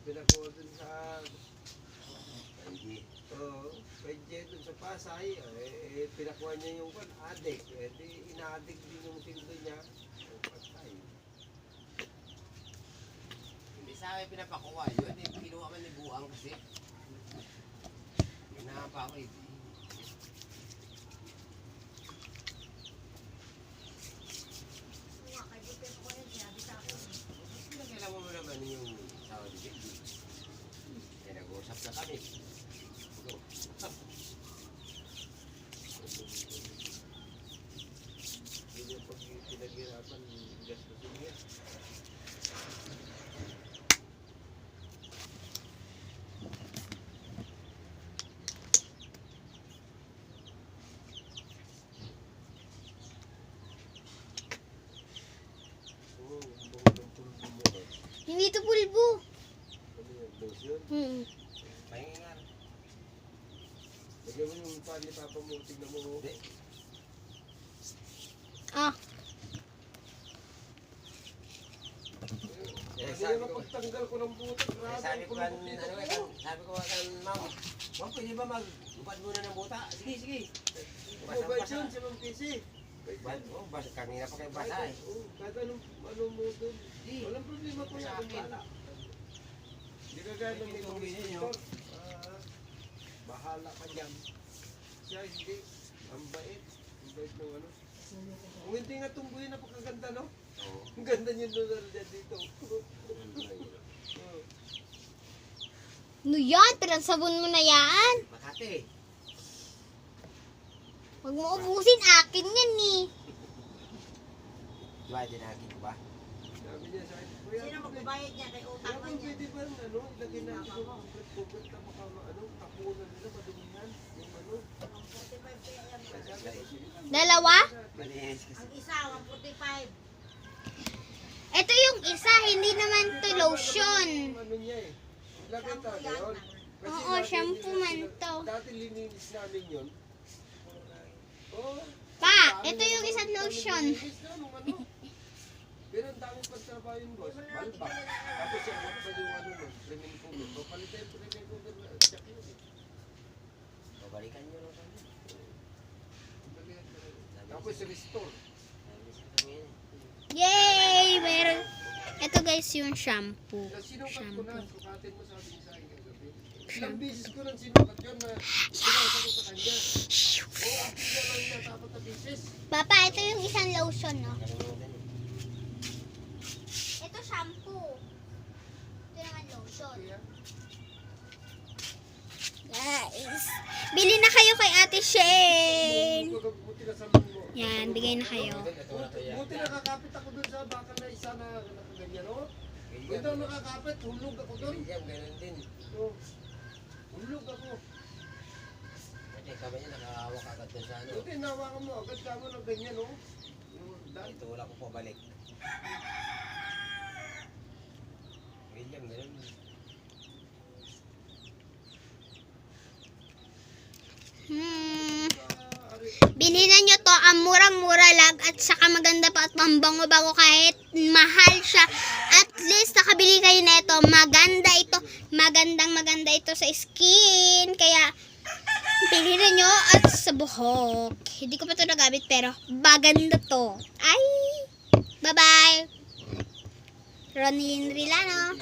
pinakuha dun sa kay Jay dun sa Pasay, pinakuha niya yung adik. Di ina-adik din yung tindo niya. Patay. Hindi sa akin pinapakuha yun. Kinuha man ni Buang kasi. Pinapa ko eh. Kailangan mo naman yung sawa ni Jay. Kaya nag-uusap na kami. Hindi niya pag pinaghirapan, gastusin niya. Oo, ang bango ng pulbo mo. Hindi to pulbo. Ano yan, lotion? Pahingi nga. Lagyan mo yung pan ni Papa mo, tignan mo. Hindi. Ah, Hindi naman pagtanggal ko ng butak. Sabi ko kan, sabi ko kan, ma'am, ma'am, pwede ba mag-ubad muna ng buta? Sige, sige. Mabait yun si Ma'am Casey. Kanina pa kayo basa eh. Kahit ano mo doon. Walang problema ko yan. Ang bala. Hindi ka gaya ng may komisitor. Bahala ka dyan. Siya hindi. Ang bait. Ang bait ng ano. Kung hindi nga tumbuhin, napakaganda, no? Ang ganda niyo lugar dyan dito. ano yan? Pinagsabon mo na yan. Makati. Huwag mo ubusin, akin yan eh. Diba, dinagin ko ba? Sabi niya sa akin, Kuya, Sino magbabayad niya kay utang kung niya? pwede ba ano, ilagay natin yung kubet na baka ano, tapunan nila, madumihan. Yung ano. 45 kaya yan. Dalawa? Malinis kasi. Ang isa, 145. Ito yung isa, hindi naman to lotion. Ano niya eh. Ilagay tayo yun. Kasi Oo, dati shampoo nila- man to. Dati lininis namin yun. Oh, Pa, ito yung isang lotion. lininis na nung ano. Pero ang daming pagtrabaho yun, boss. Balbak. Tapos siya, ano pa yung ano nun, premium cover. So, palitan yung premium cover na check yun eh. Babalikan nyo lang kami. Tapos restore. Malinis ka kami yan. Yay! Meron. Ito guys yung shampoo. Sinukat ko na, Shampoo. sukatin mo sabi niya sa akin kagabi. Ilang beses ko nang sinukat yun na sinasa ko sa kanya. Oo, ang pila lang niya, dapat na beses. Papa, ito yung isang lotion, no? Kalimutan eh. Ito shampoo. Ito naman lotion. Kaya, Guys, bili na kayo kay Ate Shane. buti na sa mo. Yan, bigay na kayo. Buti nakakapit ako dun sa baka na isa na nakaganyan, oh. Buti ako nakakapit, hulog ako dun. William, ganun din. Oh. Hulog ako. Kasi kami niya nakahawak agad dun sa ano. Buti nawakan mo, agad ka mo ng ganyan, oh. Yung dahil. Ito wala ko pabalik. William, ganun. Bilhin na nyo to, ang murang-mura lang at saka maganda pa at pambango-bango kahit mahal siya. At least nakabili kayo na ito. Maganda ito. Maganda ito sa skin. Kaya bilhin na nyo at sa buhok. Hindi ko pa ito nagamit pero maganda to. Ay! Bye-bye! Ronnie Rilano.